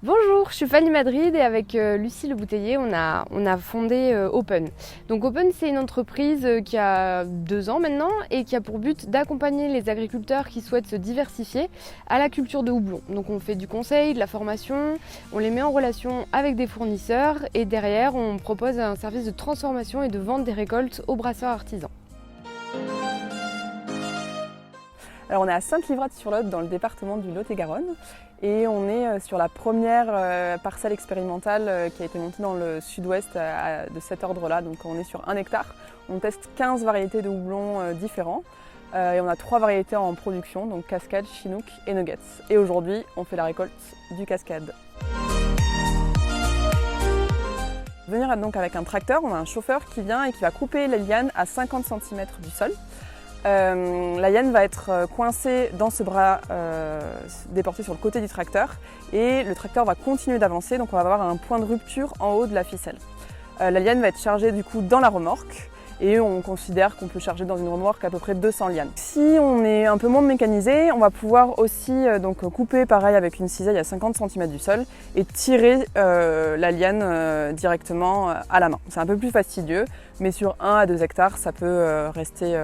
Bonjour, je suis Fanny Madrid et avec Lucie Le Bouteiller, on a fondé Open. Donc Open, c'est une entreprise qui a 2 ans maintenant et qui a pour but d'accompagner les agriculteurs qui souhaitent se diversifier à la culture de houblon. Donc on fait du conseil, de la formation, on les met en relation avec des fournisseurs et derrière on propose un service de transformation et de vente des récoltes aux brasseurs artisans. Alors on est à Sainte-Livrade-sur-Lot dans le département du Lot-et-Garonne et on est sur la première parcelle expérimentale qui a été montée dans le sud-ouest de cet ordre-là. Donc on est sur 1 hectare, on teste 15 variétés de houblon différents et on a 3 variétés en production, donc Cascade, Chinook et Nuggets. Et aujourd'hui on fait la récolte du Cascade. Venir donc avec un tracteur, on a un chauffeur qui vient et qui va couper les lianes à 50 cm du sol. La liane va être coincée dans ce bras déporté sur le côté du tracteur et le tracteur va continuer d'avancer, donc on va avoir un point de rupture en haut de la ficelle. La liane va être chargée du coup dans la remorque et on considère qu'on peut charger dans une remorque à peu près 200 lianes. Si on est un peu moins mécanisé, on va pouvoir aussi donc couper pareil avec une cisaille à 50 cm du sol et tirer la liane directement à la main. C'est un peu plus fastidieux, mais sur 1 à 2 hectares, ça peut rester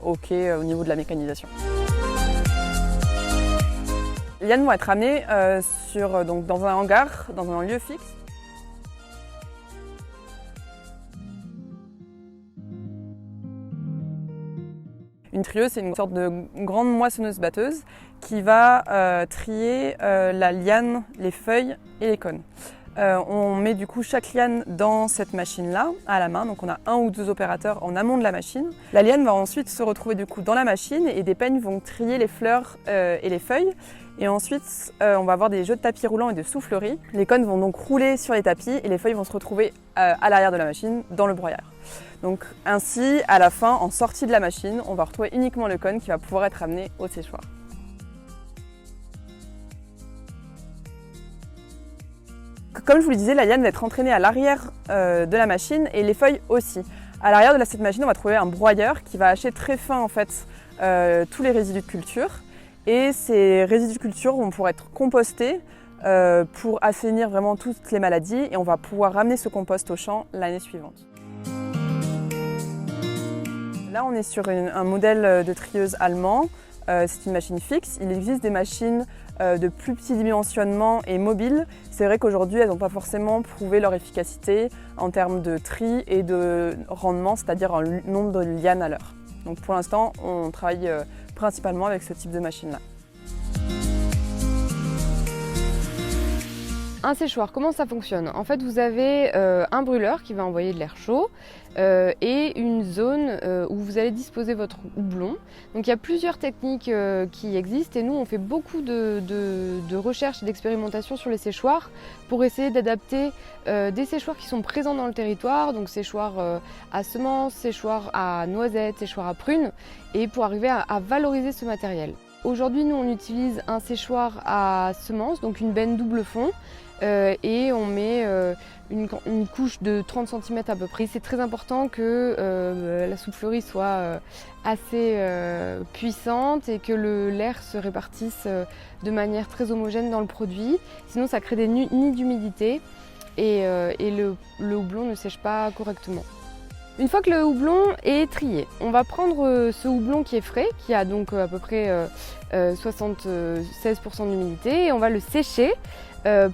ok au niveau de la mécanisation. Les lianes vont être amenées dans un hangar, dans un lieu fixe. Une trieuse, c'est une sorte de grande moissonneuse-batteuse qui va trier la liane, les feuilles et les cônes. On met du coup chaque liane dans cette machine-là, à la main, donc on a 1 ou 2 opérateurs en amont de la machine. La liane va ensuite se retrouver du coup dans la machine et des peignes vont trier les fleurs et les feuilles. Et ensuite, on va avoir des jeux de tapis roulants et de souffleries. Les cônes vont donc rouler sur les tapis et les feuilles vont se retrouver à l'arrière de la machine, dans le broyeur. Donc ainsi, à la fin, en sortie de la machine, on va retrouver uniquement le cône qui va pouvoir être amené au séchoir. Comme je vous le disais, la liane va être entraînée à l'arrière de la machine et les feuilles aussi. À l'arrière de cette machine, on va trouver un broyeur qui va hacher très fin en fait tous les résidus de culture. Et ces résidus de culture vont pouvoir être compostés pour assainir vraiment toutes les maladies et on va pouvoir ramener ce compost au champ l'année suivante. Là, on est sur un modèle de trieuse allemand. C'est une machine fixe. Il existe des machines de plus petit dimensionnement et mobiles. C'est vrai qu'aujourd'hui, elles n'ont pas forcément prouvé leur efficacité en termes de tri et de rendement, c'est-à-dire en nombre de lianes à l'heure. Donc pour l'instant, on travaille principalement avec ce type de machine-là. Un séchoir, comment ça fonctionne? En fait, vous avez un brûleur qui va envoyer de l'air chaud et une zone où vous allez disposer votre houblon. Donc il y a plusieurs techniques qui existent et nous on fait beaucoup de recherches et d'expérimentation sur les séchoirs pour essayer d'adapter des séchoirs qui sont présents dans le territoire, donc séchoirs à semences, séchoirs à noisettes, séchoirs à prunes, et pour arriver à valoriser ce matériel. Aujourd'hui, nous, on utilise un séchoir à semences, donc une benne double fond, et on met une couche de 30 cm à peu près. C'est très important que la soufflerie soit assez puissante et que l'air se répartisse de manière très homogène dans le produit. Sinon, ça crée des nids d'humidité et le houblon ne sèche pas correctement. Une fois que le houblon est trié, on va prendre ce houblon qui est frais, qui a donc à peu près 76% d'humidité, et on va le sécher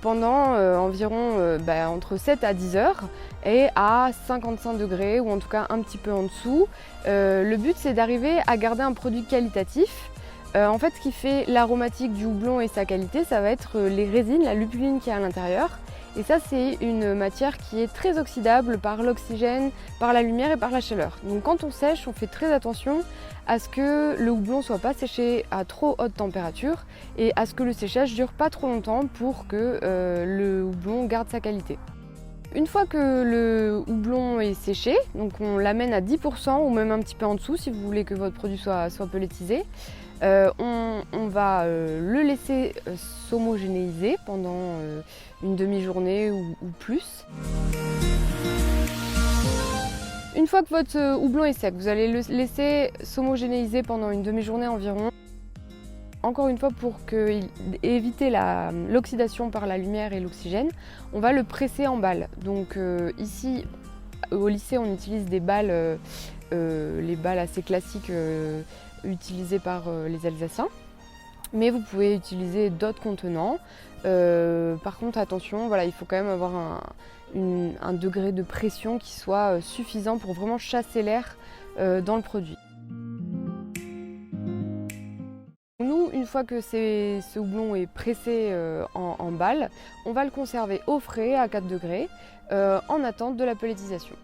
pendant environ entre 7 à 10 heures et à 55 degrés ou en tout cas un petit peu en dessous. Le but, c'est d'arriver à garder un produit qualitatif. En fait, ce qui fait l'aromatique du houblon et sa qualité, ça va être les résines, la lupuline qui est à l'intérieur. Et ça, c'est une matière qui est très oxydable par l'oxygène, par la lumière et par la chaleur. Donc quand on sèche, on fait très attention à ce que le houblon ne soit pas séché à trop haute température et à ce que le séchage dure pas trop longtemps pour que le houblon garde sa qualité. Une fois que le houblon est séché, donc on l'amène à 10% ou même un petit peu en dessous si vous voulez que votre produit soit pelletisé. On va le laisser s'homogénéiser pendant une demi-journée ou plus. Une fois que votre houblon est sec, vous allez le laisser s'homogénéiser pendant une demi-journée environ. Encore une fois, pour éviter l'oxydation par la lumière et l'oxygène, on va le presser en balles. Donc ici, au lycée, on utilise des balles, les balles assez classiques utilisées par les Alsaciens. Mais vous pouvez utiliser d'autres contenants. Par contre, attention, voilà, il faut quand même avoir un degré de pression qui soit suffisant pour vraiment chasser l'air dans le produit. Nous, une fois que ce houblon est pressé en balles, on va le conserver au frais à 4 degrés en attente de la pelletisation.